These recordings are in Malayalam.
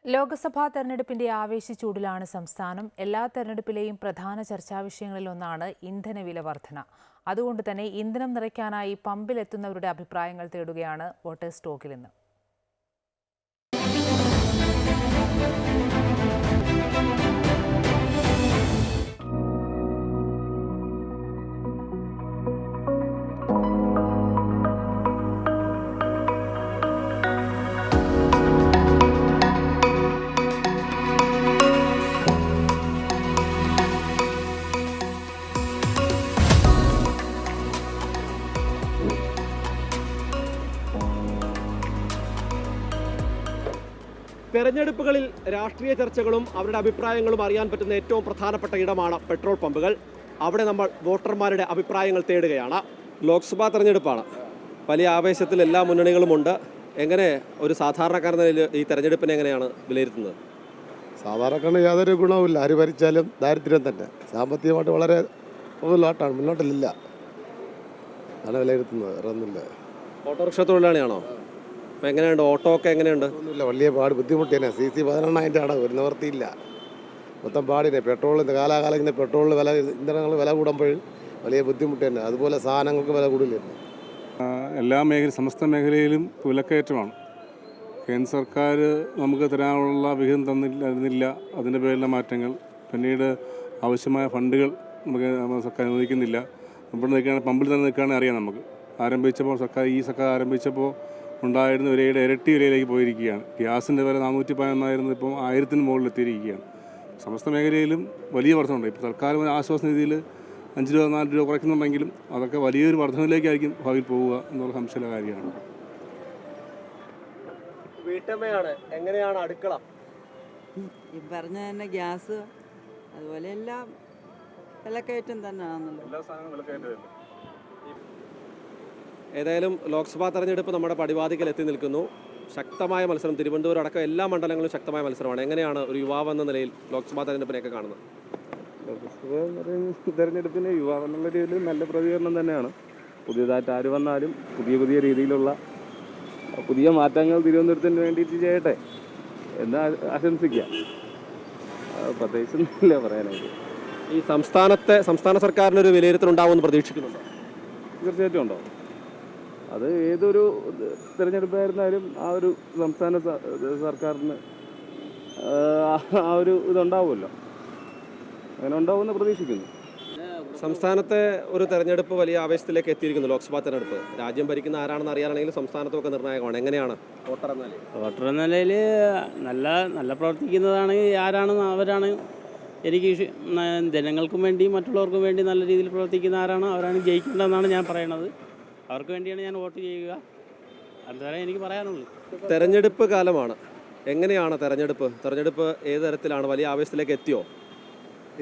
ലോക്സഭാ തെരഞ്ഞെടുപ്പിന്റെ ആവേശച്ചൂടിലാണ് സംസ്ഥാനം. എല്ലാ തെരഞ്ഞെടുപ്പിലെയും പ്രധാന ചർച്ചാവിഷയങ്ങളിലൊന്നാണ് ഇന്ധനവില വർധന. അതുകൊണ്ട് തന്നെ ഇന്ധനം നിറയ്ക്കാനായി പമ്പിലെത്തുന്നവരുടെ അഭിപ്രായങ്ങൾ തേടുകയാണ് വോട്ടേഴ്സ് ടോക്കിൽ ഇന്ന്. തെരഞ്ഞെടുപ്പുകളിൽ രാഷ്ട്രീയ ചർച്ചകളും അവരുടെ അഭിപ്രായങ്ങളും അറിയാൻ പറ്റുന്ന ഏറ്റവും പ്രധാനപ്പെട്ട ഇടമാണ് പെട്രോൾ പമ്പുകൾ. അവിടെ നമ്മൾ വോട്ടർമാരുടെ അഭിപ്രായങ്ങൾ തേടുകയാണ്. ലോക്സഭാ തെരഞ്ഞെടുപ്പാണ്. വലിയ ആവേശത്തിൽ എല്ലാ മുന്നണികളുമുണ്ട്. എങ്ങനെ ഒരു സാധാരണക്കാരൻ നിലയിൽ ഈ തെരഞ്ഞെടുപ്പിനെ എങ്ങനെയാണ് വിലയിരുത്തുന്നത്? സാധാരണക്കാരന് യാതൊരു ഗുണവുമില്ല. ആര് ഭരിച്ചാലും ദാരിദ്ര്യം തന്നെ. സാമ്പത്തികമായിട്ട് വളരെ മുന്നോട്ടില്ല. ആണ് വിലയിരുത്തുന്നത്. വേറൊന്നുമില്ല. ഓട്ടോറിക്ഷ തൊഴിലാളിയാണോ? അപ്പോൾ എങ്ങനെയുണ്ട്? ഓട്ടോ ഒക്കെ എങ്ങനെയുണ്ട്? ഒന്നുമില്ല. വലിയ ബുദ്ധിമുട്ട് തന്നെ. CC 18 ആണ്. ഒരു നിവർത്തിയില്ല. മൊത്തം പാടിനെ. പെട്രോളിന് കാലാകാലം ഇങ്ങനെ പെട്രോളിന് വില, ഇന്ധനങ്ങൾ വില കൂടുമ്പോൾ വലിയ ബുദ്ധിമുട്ട് തന്നെ. അതുപോലെ സാധനങ്ങൾക്ക് വില കൂടുതൽ. എല്ലാ സമസ്ത മേഖലയിലും വിലക്കയറ്റമാണ്. കേന്ദ്ര സർക്കാർ നമുക്ക് തരാനുള്ള വിഹിതം തന്നില്ല. അതിൻ്റെ പേരിലുള്ള മാറ്റങ്ങൾ. പിന്നീട് ആവശ്യമായ ഫണ്ടുകൾ നമുക്ക് സർക്കാർ അനുവദിക്കുന്നില്ല. ഇവിടെ നിൽക്കുകയാണ്, പമ്പിൽ തന്നെ നിൽക്കുകയാണെങ്കിൽ അറിയാം. നമുക്ക് ഈ സർക്കാർ ആരംഭിച്ചപ്പോൾ ഉണ്ടായിരുന്ന വിലയുടെ ഇരട്ടി വിലയിലേക്ക് പോയിരിക്കുകയാണ്. ഗ്യാസിൻ്റെ വില 411 ഇപ്പോൾ 1000-ന് മുകളിൽ എത്തിയിരിക്കുകയാണ്. സമസ്ത മേഖലയിലും വലിയ വർധനമുണ്ട്. ഇപ്പോൾ സർക്കാർ ആശ്വാസ നിധിയിൽ 5 രൂപ 4 രൂപ കുറയ്ക്കുന്നുണ്ടെങ്കിലും അതൊക്കെ വലിയൊരു വർധനയിലേക്കായിരിക്കും ഭാവിയിൽ പോവുക എന്നുള്ള സംശയമുള്ള കാര്യമാണ്. വീട്ടമ്മയാണ്, എങ്ങനെയാണ് അടുക്കള? ഈ പറഞ്ഞ തന്നെ ഗ്യാസ് അതുപോലെ എല്ലാം വിലക്കയറ്റം തന്നെയാണല്ലോ. എല്ലാ സാധനങ്ങളും വിലക്കയറ്റമല്ലേ. ഏതായാലും ലോക്സഭാ തെരഞ്ഞെടുപ്പ് നമ്മുടെ പടിവാതിക്കൽ എത്തി നിൽക്കുന്നു. ശക്തമായ മത്സരം. തിരുവനന്തപുരം അടക്കം എല്ലാ മണ്ഡലങ്ങളിലും ശക്തമായ മത്സരമാണ്. എങ്ങനെയാണ് ഒരു യുവാവ് എന്ന നിലയിൽ ലോക്സഭാ തെരഞ്ഞെടുപ്പിനെയൊക്കെ കാണുന്നത്? ലോക്സഭാ തെരഞ്ഞെടുപ്പിന് യുവാവെന്നുള്ള രീതിയിൽ നല്ല പ്രതികരണം തന്നെയാണ്. പുതിയതായിട്ട് ആര് വന്നാലും പുതിയ രീതിയിലുള്ള പുതിയ മാറ്റങ്ങൾ തിരുവനന്തപുരത്തിന് വേണ്ടിയിട്ട് ചെയ്യട്ടെ എന്ന് ആശംസിക്കാം. പ്രത്യേകിച്ചൊന്നുമില്ല പറയാനായിട്ട്. ഈ സംസ്ഥാന സർക്കാരിനൊരു വിലയിരുത്തൽ ഉണ്ടാവുമെന്ന് പ്രതീക്ഷിക്കുന്നുണ്ടോ? തീർച്ചയായിട്ടും ഉണ്ടാവും. അത് ഏതൊരു തിരഞ്ഞെടുപ്പായിരുന്നാലും ആ ഒരു സംസ്ഥാന സർക്കാരിന് ആ ഒരു ഇതുണ്ടാവുമല്ലോ. അങ്ങനെ ഉണ്ടാവുമെന്ന് പ്രതീക്ഷിക്കുന്നു. സംസ്ഥാനത്തെ ഒരു തെരഞ്ഞെടുപ്പ് വലിയ ആവേശത്തിലേക്ക് എത്തിയിരിക്കുന്നു. ലോക്സഭാ തെരഞ്ഞെടുപ്പ് രാജ്യം ഭരിക്കുന്ന ആരാണെന്ന് അറിയാനാണെങ്കിൽ സംസ്ഥാനത്തൊക്കെ നിർണായകമാണ്. എങ്ങനെയാണ് വോട്ടർ എന്ന നിലയിൽ? വോട്ടർ എന്ന നിലയിൽ നല്ല പ്രവർത്തിക്കുന്നതാണെങ്കിൽ അവരാണ് എനിക്ക് ജനങ്ങൾക്കും വേണ്ടി മറ്റുള്ളവർക്കും വേണ്ടി നല്ല രീതിയിൽ പ്രവർത്തിക്കുന്ന അവരാണ് ജയിക്കേണ്ടതെന്നാണ് ഞാൻ പറയണത്. അവർക്ക് വേണ്ടിയാണ് ഞാൻ വോട്ട് ചെയ്യുക. അതാണ് എനിക്ക് പറയാനുള്ളൂ. തെരഞ്ഞെടുപ്പ് കാലമാണ്. എങ്ങനെയാണ് തെരഞ്ഞെടുപ്പ് ഏത് തരത്തിലാണ്? വലിയ ആവേശത്തിലേക്ക് എത്തിയോ?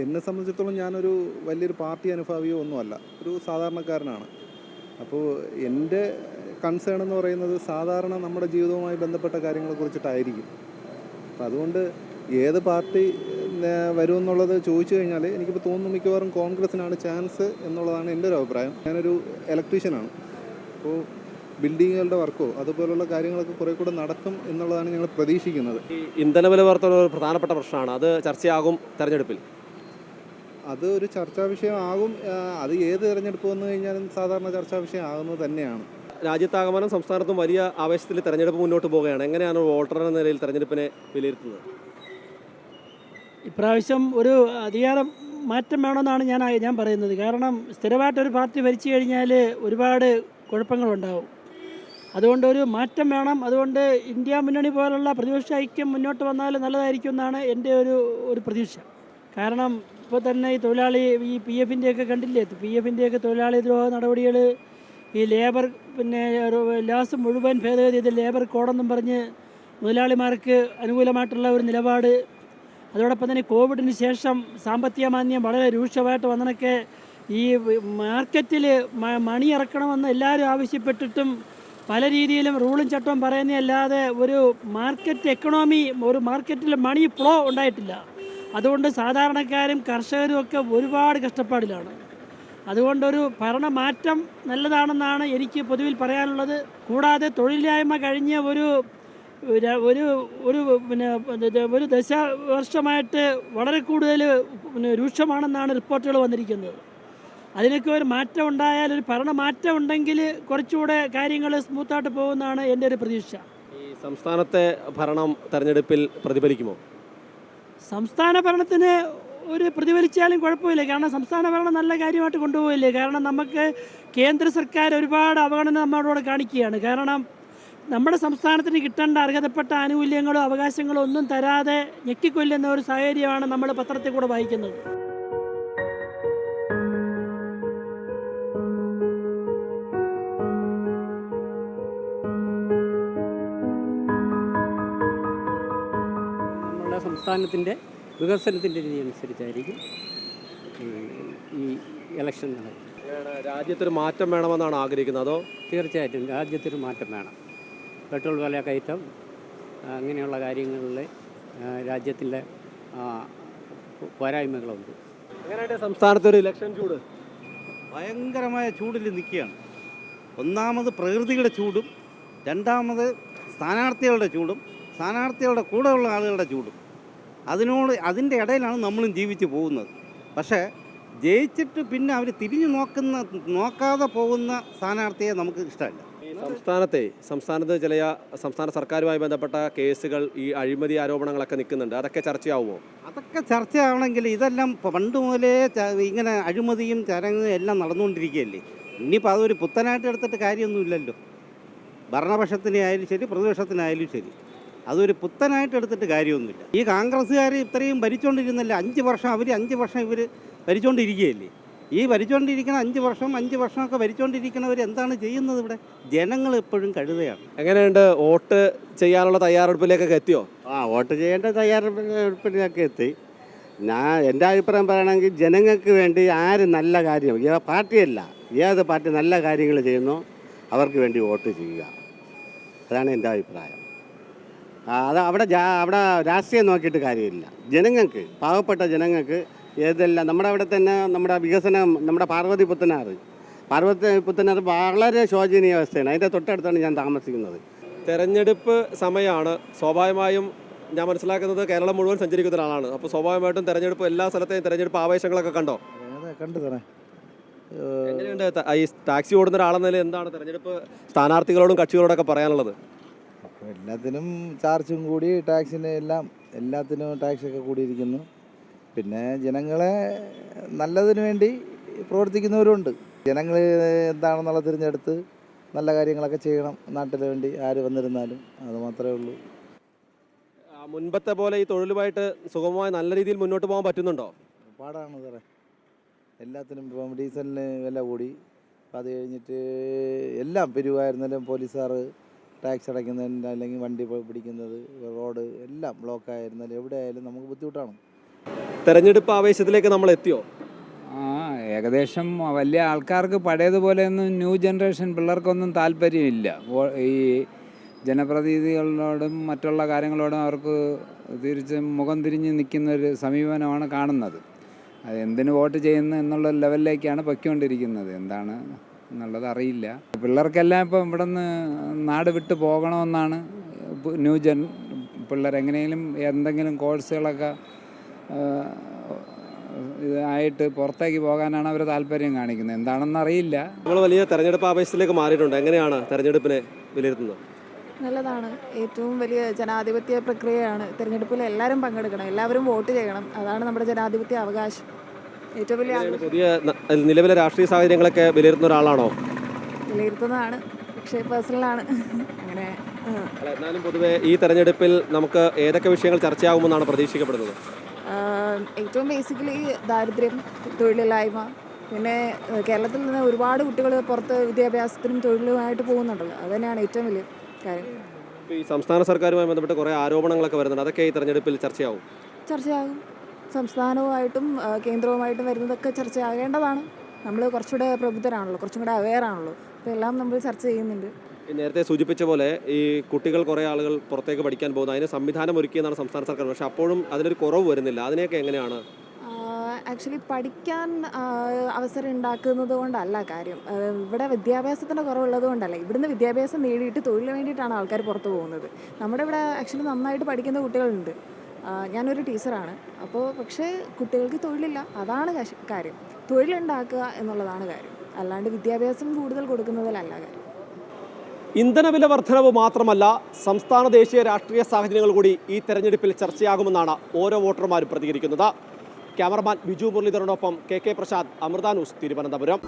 എന്നെ സംബന്ധിച്ചിടത്തോളം ഞാനൊരു വലിയൊരു പാർട്ടി അനുഭാവിയോ ഒന്നുമല്ല, ഒരു സാധാരണക്കാരനാണ്. അപ്പോൾ എൻ്റെ കൺസേൺ എന്ന് പറയുന്നത് സാധാരണ നമ്മുടെ ജീവിതവുമായി ബന്ധപ്പെട്ട കാര്യങ്ങളെക്കുറിച്ചിട്ടായിരിക്കും. അപ്പം അതുകൊണ്ട് ഏത് പാർട്ടി വരുമെന്നുള്ളത് ചോദിച്ചു കഴിഞ്ഞാൽ എനിക്കിപ്പോൾ തോന്നുന്നു മിക്കവാറും കോൺഗ്രസ്സിനാണ് ചാൻസ് എന്നുള്ളതാണ് എൻ്റെ ഒരു അഭിപ്രായം. ഞാനൊരു ഇലക്ട്രീഷ്യനാണ്. അപ്പോൾ ബിൽഡിങ്ങുകളുടെ വർക്കോ അതുപോലുള്ള കാര്യങ്ങളൊക്കെ കുറേ കൂടെ നടക്കും എന്നുള്ളതാണ് ഞങ്ങൾ പ്രതീക്ഷിക്കുന്നത്. ഈ ഇന്ധനവില വർധന ഒരു പ്രധാനപ്പെട്ട പ്രശ്നമാണ്. അത് ചർച്ചയാകും തെരഞ്ഞെടുപ്പിൽ. അത് ഒരു ചർച്ചാ വിഷയമാകും. അത് ഏത് തിരഞ്ഞെടുപ്പ് വന്നു കഴിഞ്ഞാലും സാധാരണ ചർച്ചാ വിഷയം ആകുന്നത് തന്നെയാണ്. രാജ്യത്താകമാനം സംസ്ഥാനത്തും വലിയ ആവേശത്തിൽ തെരഞ്ഞെടുപ്പ് മുന്നോട്ട് പോവുകയാണ്. എങ്ങനെയാണ് വോട്ടർ എന്ന നിലയിൽ തെരഞ്ഞെടുപ്പിനെ വിലയിരുത്തുന്നത്? ഇപ്രാവശ്യം ഒരു അധികാരം മാറ്റം വേണമെന്നാണ് ഞാൻ പറയുന്നത്. കാരണം സ്ഥിരമായിട്ടൊരു പാർട്ടി ഭരിച്ചു കഴിഞ്ഞാൽ ഒരുപാട് കുഴപ്പങ്ങളുണ്ടാവും. അതുകൊണ്ട് ഒരു മാറ്റം വേണം. അതുകൊണ്ട് ഇന്ത്യ മുന്നണി പോലുള്ള പ്രതിപക്ഷ ഐക്യം മുന്നോട്ട് വന്നാൽ നല്ലതായിരിക്കും എന്നാണ് എൻ്റെ ഒരു പ്രതീക്ഷ. കാരണം ഇപ്പോൾ തന്നെ ഈ തൊഴിലാളി PF-ൻ്റെയൊക്കെ കണ്ടില്ലേ, PF-ൻ്റെയൊക്കെ തൊഴിലാളി ദ്രോഹ നടപടികൾ, ഈ ലേബർ ലാസ് മുഴുവൻ ഭേദഗതി ചെയ്ത് ലേബർ കോഡെന്നും പറഞ്ഞ് മുതലാളിമാർക്ക് അനുകൂലമായിട്ടുള്ള ഒരു നിലപാട്. അതോടൊപ്പം തന്നെ കോവിഡിന് ശേഷം സാമ്പത്തിക മാന്ദ്യം വളരെ രൂക്ഷമായിട്ട് വന്നതൊക്കെ ഈ മാർക്കറ്റിൽ മണി ഇറക്കണമെന്ന് എല്ലാവരും ആവശ്യപ്പെട്ടിട്ടും പല രീതിയിലും റൂളും ചട്ടവും പറയുന്നതല്ലാതെ ഒരു മാർക്കറ്റ് എക്കണോമി, ഒരു മാർക്കറ്റിൽ മണി ഫ്ലോ ഉണ്ടായിട്ടില്ല. അതുകൊണ്ട് സാധാരണക്കാരും കർഷകരും ഒക്കെ ഒരുപാട് കഷ്ടപ്പാടിലാണ്. അതുകൊണ്ടൊരു ഭരണമാറ്റം നല്ലതാണെന്നാണ് എനിക്ക് പൊതുവിൽ പറയാനുള്ളത്. കൂടാതെ തൊഴിലില്ലായ്മ കഴിഞ്ഞ ഒരു ഒരു ഒരു പിന്നെ ഒരു ദശവർഷമായിട്ട് വളരെ കൂടുതൽ രൂക്ഷമാണെന്നാണ് റിപ്പോർട്ടുകൾ വന്നിരിക്കുന്നത്. അതിനൊക്കെ ഒരു മാറ്റം ഉണ്ടായാൽ, ഒരു ഭരണമാറ്റം ഉണ്ടെങ്കിൽ കുറച്ചുകൂടെ കാര്യങ്ങൾ സ്മൂത്തായിട്ട് പോകുമെന്നാണ് എൻ്റെ ഒരു പ്രതീക്ഷ. ഈ സംസ്ഥാനത്തെ ഭരണം തെരഞ്ഞെടുപ്പിൽ പ്രതിഫലിക്കുമോ? സംസ്ഥാന ഭരണത്തിന് ഒരു പ്രതിഫലിച്ചാലും കുഴപ്പമില്ല. കാരണം സംസ്ഥാന ഭരണം നല്ല കാര്യമായിട്ട് കൊണ്ടുപോകില്ലേ. കാരണം നമുക്ക് കേന്ദ്ര സർക്കാർ ഒരുപാട് അവഗണന നമ്മളോട് കാണിക്കുകയാണ്. കാരണം നമ്മുടെ സംസ്ഥാനത്തിന് കിട്ടേണ്ട അർഹതപ്പെട്ട ആനുകൂല്യങ്ങളോ അവകാശങ്ങളോ ഒന്നും തരാതെ ഞെക്കിക്കൊല്ലുന്ന ഒരു സാഹചര്യമാണ് നമ്മൾ പത്രത്തിൽ കൂടെ വായിക്കുന്നത്. നമ്മളുടെ സംസ്ഥാനത്തിൻ്റെ വികസനത്തിൻ്റെ രീതി അനുസരിച്ചായിരിക്കും ഈ ഇലക്ഷൻ നടക്കുന്നത്. രാജ്യത്തൊരു മാറ്റം വേണമെന്നാണ് ആഗ്രഹിക്കുന്നത്, അതോ? തീർച്ചയായിട്ടും രാജ്യത്തൊരു മാറ്റം വേണം. പെട്രോൾ വില കയറ്റം അങ്ങനെയുള്ള കാര്യങ്ങളിൽ രാജ്യത്തിൻ്റെ പോരായ്മകളുണ്ട്. എങ്ങനെയായിട്ട് സംസ്ഥാനത്ത് ഒരു ഇലക്ഷൻ ചൂട്? ഭയങ്കരമായ ചൂടിൽ നിൽക്കുകയാണ്. ഒന്നാമത് പ്രകൃതിയുടെ ചൂടും, രണ്ടാമത് സ്ഥാനാർത്ഥികളുടെ ചൂടും, സ്ഥാനാർത്ഥികളുടെ കൂടെയുള്ള ആളുകളുടെ ചൂടും. അതിൻ്റെ ഇടയിലാണ് നമ്മളും ജീവിച്ച് പോകുന്നത്. പക്ഷേ ജയിച്ചിട്ട് പിന്നെ അവർ തിരിഞ്ഞു നോക്കാതെ പോകുന്ന സ്ഥാനാർത്ഥിയെ നമുക്ക് ഇഷ്ടമല്ല. സംസ്ഥാനത്ത് ചില സംസ്ഥാന സർക്കാരുമായി ബന്ധപ്പെട്ട കേസുകൾ, ഈ അഴിമതി ആരോപണങ്ങളൊക്കെ നിൽക്കുന്നുണ്ട്. അതൊക്കെ ചർച്ചയാവുമോ? അതൊക്കെ ചർച്ചയാവണമെങ്കിൽ ഇതെല്ലാം പണ്ട് മുതലേ ഇങ്ങനെ അഴിമതിയും ചരങ്ങും എല്ലാം നടന്നുകൊണ്ടിരിക്കുകയല്ലേ. ഇനിയിപ്പോൾ അതൊരു പുത്തനായിട്ട് എടുത്തിട്ട് കാര്യമൊന്നുമില്ലല്ലോ. ഭരണപക്ഷത്തിനായാലും ശരി, പ്രതിപക്ഷത്തിനായാലും ശരി, അതൊരു പുത്തനായിട്ട് എടുത്തിട്ട് കാര്യമൊന്നുമില്ല. ഈ കോൺഗ്രസ്സുകാർ ഇത്രയും ഭരിച്ചുകൊണ്ടിരുന്നില്ല. 5 വർഷം അവർ 5 വർഷം ഇവർ ഭരിച്ചുകൊണ്ടിരിക്കുകയല്ലേ. ഈ ഭരിച്ചുകൊണ്ടിരിക്കുന്ന 5 വർഷമൊക്കെ ഭരിച്ചുകൊണ്ടിരിക്കുന്നവർ എന്താണ് ചെയ്യുന്നത് ഇവിടെ? ജനങ്ങൾ എപ്പോഴും കഴുതയാണ്. എങ്ങനെയുണ്ട്? വോട്ട് ചെയ്യാനുള്ള തയ്യാറെടുപ്പിലേക്കൊക്കെ എത്തിയോ? വോട്ട് ചെയ്യേണ്ട തയ്യാറെടുപ്പിലേക്ക് എത്തി. എൻ്റെ അഭിപ്രായം പറയണമെങ്കിൽ ജനങ്ങൾക്ക് വേണ്ടി ആര് നല്ല കാര്യം, പാർട്ടിയല്ല, ഏത് പാർട്ടി നല്ല കാര്യങ്ങൾ ചെയ്യുന്നോ അവർക്ക് വേണ്ടി വോട്ട് ചെയ്യുക. അതാണ് എൻ്റെ അഭിപ്രായം. അത് അവിടെ രാഷ്ട്രീയം നോക്കിയിട്ട് കാര്യമില്ല. ജനങ്ങൾക്ക്, പാവപ്പെട്ട ജനങ്ങൾക്ക് ഏതെല്ലാം നമ്മുടെ അവിടെ തന്നെ നമ്മുടെ വികസനം, നമ്മുടെ പാർവതി പുത്തനാറ് വളരെ ശോചനീയ അവസ്ഥയാണ്. അതിൻ്റെ തൊട്ടടുത്താണ് ഞാൻ താമസിക്കുന്നത്. തെരഞ്ഞെടുപ്പ് സമയമാണ്. സ്വാഭാവികമായും ഞാൻ മനസ്സിലാക്കുന്നത് കേരളം മുഴുവൻ സഞ്ചരിക്കുന്ന ഒരാളാണ്. അപ്പോൾ സ്വാഭാവികമായിട്ടും തെരഞ്ഞെടുപ്പ്, എല്ലാ സ്ഥലത്തെയും തെരഞ്ഞെടുപ്പ് ആവേശങ്ങളൊക്കെ കണ്ടോ? കണ്ടു തന്നെ. എങ്ങനെയുണ്ട് ഈ ടാക്സി ഓടുന്ന ഒരാളെന്ന നിലയിൽ എന്താണ് തെരഞ്ഞെടുപ്പ് സ്ഥാനാർത്ഥികളോടും കക്ഷികളോടൊക്കെ പറയാനുള്ളത്? എല്ലാത്തിനും ചാർജും കൂടി, ടാക്സിന് എല്ലാത്തിനും ടാക്സൊക്കെ കൂടിയിരിക്കുന്നു. പിന്നെ ജനങ്ങളെ നല്ലതിന് വേണ്ടി പ്രവർത്തിക്കുന്നവരുണ്ട്. ജനങ്ങൾ എന്താണെന്നുള്ള തിരഞ്ഞെടുത്ത് നല്ല കാര്യങ്ങളൊക്കെ ചെയ്യണം നാട്ടിന് വേണ്ടി, ആര് വന്നിരുന്നാലും. അത് മാത്രമേ ഉള്ളൂ. മുൻപത്തെ പോലെ ഈ തൊഴിലുമായിട്ട് സുഗമമായി നല്ല രീതിയിൽ മുന്നോട്ട് പോകാൻ പറ്റുന്നുണ്ടോ? പാടാണ് സാറേ. എല്ലാത്തിനും ഇപ്പം ഡീസലിന് വില കൂടി. അത് കഴിഞ്ഞിട്ട് എല്ലാം പിരിവായിരുന്നാലും പോലീസുകാർ ടാക്സ് അടയ്ക്കുന്നതിൻ്റെ, അല്ലെങ്കിൽ വണ്ടി പിടിക്കുന്നത്, റോഡ് എല്ലാം ബ്ലോക്കായിരുന്നാലും എവിടെയായാലും നമുക്ക് ബുദ്ധിമുട്ടാണ്. തെരഞ്ഞെടുപ്പ് ആവേശത്തിലേക്ക് നമ്മൾ എത്തിയോ? ഏകദേശം വലിയ ആൾക്കാർക്ക് പഴയതുപോലെയൊന്നും ന്യൂ ജനറേഷൻ പിള്ളേർക്കൊന്നും താല്പര്യമില്ല. ഈ ജനപ്രതിനിധികളോടും മറ്റുള്ള കാര്യങ്ങളോടും അവർക്ക് മുഖം തിരിഞ്ഞ് നിൽക്കുന്നൊരു സമീപനമാണ് കാണുന്നത്. അത് എന്തിനു വോട്ട് ചെയ്യുന്നു എന്നുള്ള ലെവലിലേക്കാണ് പൊയ്ക്കൊണ്ടിരിക്കുന്നത്. എന്താണ് എന്നുള്ളത് അറിയില്ല. പിള്ളേർക്കെല്ലാം ഇപ്പം ഇവിടെ നിന്ന് നാട് വിട്ട് പോകണമെന്നാണ് പിള്ളേർ. എങ്ങനെയെങ്കിലും എന്തെങ്കിലും കോഴ്സുകളൊക്കെ ആയിട്ട് പുറത്തേക്ക് പോകാനാണ് അവർ താല്പര്യം കാണിക്കുന്നത്. എന്താണെന്ന് അറിയില്ല. നിങ്ങൾ വലിയ തെരഞ്ഞെടുപ്പ് ആവേശത്തിലേക്ക് മാറിയിട്ടുണ്ട്. എങ്ങനെയാണ് തെരഞ്ഞെടുപ്പിനെ വിലയിരുത്തുന്നത്? നല്ലതാണ്. ഏറ്റവും വലിയ ജനാധിപത്യ പ്രക്രിയയാണ്. തിരഞ്ഞെടുപ്പിൽ എല്ലാവരും പങ്കെടുക്കണം, എല്ലാവരും വോട്ട് ചെയ്യണം. അതാണ് നമ്മുടെ ജനാധിപത്യ അവകാശം. ഏറ്റവും വലിയ പുതിയ നിലവിലെ രാഷ്ട്രീയ സാഹചര്യങ്ങളൊക്കെ വിലയിരുത്തുന്ന ഒരാളാണോ? വിലയിരുത്തുന്നതാണ്, പക്ഷേ പേഴ്സണലാണ് അങ്ങനെ. എന്നാലും പൊതുവെ ഈ തെരഞ്ഞെടുപ്പിൽ നമുക്ക് ഏതൊക്കെ വിഷയങ്ങൾ ചർച്ചയാകുമെന്നാണ് പ്രതീക്ഷിക്കപ്പെടുന്നത്? ഏറ്റവും ബേസിക്കലി ദാരിദ്ര്യം, തൊഴിലില്ലായ്മ, പിന്നെ കേരളത്തിൽ നിന്ന് ഒരുപാട് കുട്ടികൾ പുറത്ത് വിദ്യാഭ്യാസത്തിനും തൊഴിലുമായിട്ട് പോകുന്നുണ്ടല്ലോ. അത് തന്നെയാണ് ഏറ്റവും വലിയ കാര്യം. ഈ സംസ്ഥാന സർക്കാരുമായി ബന്ധപ്പെട്ട് കുറേ ആരോപണങ്ങളൊക്കെ വരുന്നുണ്ട്. അതൊക്കെ ഈ തെരഞ്ഞെടുപ്പിൽ ചർച്ചയാകും. സംസ്ഥാനവുമായിട്ടും കേന്ദ്രവുമായിട്ടും വരുന്നതൊക്കെ ചർച്ചയാകേണ്ടതാണ്. നമ്മൾ കുറച്ചുകൂടെ പ്രബുദ്ധരാണല്ലോ, കുറച്ചും കൂടെ അവെയറാണല്ലോ. അപ്പോൾ എല്ലാം നമ്മൾ ചർച്ച ചെയ്യുന്നുണ്ട്. നേരത്തെ സൂചിപ്പിച്ച പോലെ ഈ കുട്ടികൾ കുറേ ആളുകൾ പുറത്തേക്ക് പഠിക്കാൻ പോകുന്നു, അതിന് സംവിധാനം ഒരുക്കിയെന്നാണ് സംസ്ഥാന സർക്കാർ. പക്ഷേ അപ്പോഴും അതിനൊരു കുറവ് വരുന്നില്ല. അതിനെയൊക്കെ എങ്ങനെയാണ്? ആക്ച്വലി പഠിക്കാൻ അവസരം ഉണ്ടാക്കുന്നത് കൊണ്ടല്ല കാര്യം. ഇവിടെ വിദ്യാഭ്യാസത്തിൻ്റെ കുറവുള്ളത് കൊണ്ടല്ല. ഇവിടുന്ന് വിദ്യാഭ്യാസം നേടിയിട്ട് തൊഴിലിന് വേണ്ടിയിട്ടാണ് ആൾക്കാർ പുറത്ത് പോകുന്നത്. നമ്മുടെ ഇവിടെ ആക്ച്വലി നന്നായിട്ട് പഠിക്കുന്ന കുട്ടികളുണ്ട്. ഞാനൊരു ടീച്ചറാണ്. അപ്പോൾ പക്ഷേ കുട്ടികൾക്ക് തൊഴിലില്ല. അതാണ് കാര്യം. തൊഴിലുണ്ടാക്കുക എന്നുള്ളതാണ് കാര്യം, അല്ലാണ്ട് വിദ്യാഭ്യാസം കൂടുതൽ കൊടുക്കുന്നതിലല്ല കാര്യം. ഇന്ധനവില വർധനവ് മാത്രമല്ല, സംസ്ഥാന ദേശീയ രാഷ്ട്രീയ സാഹചര്യങ്ങൾ കൂടി ഈ തെരഞ്ഞെടുപ്പിൽ ചർച്ചയാകുമെന്നാണ് ഓരോ വോട്ടർമാരും പ്രതികരിക്കുന്നത്. ക്യാമറമാൻ ബിജു മുരളീധരനൊപ്പം കെ പ്രസാദ്, അമൃത ന്യൂസ്, തിരുവനന്തപുരം.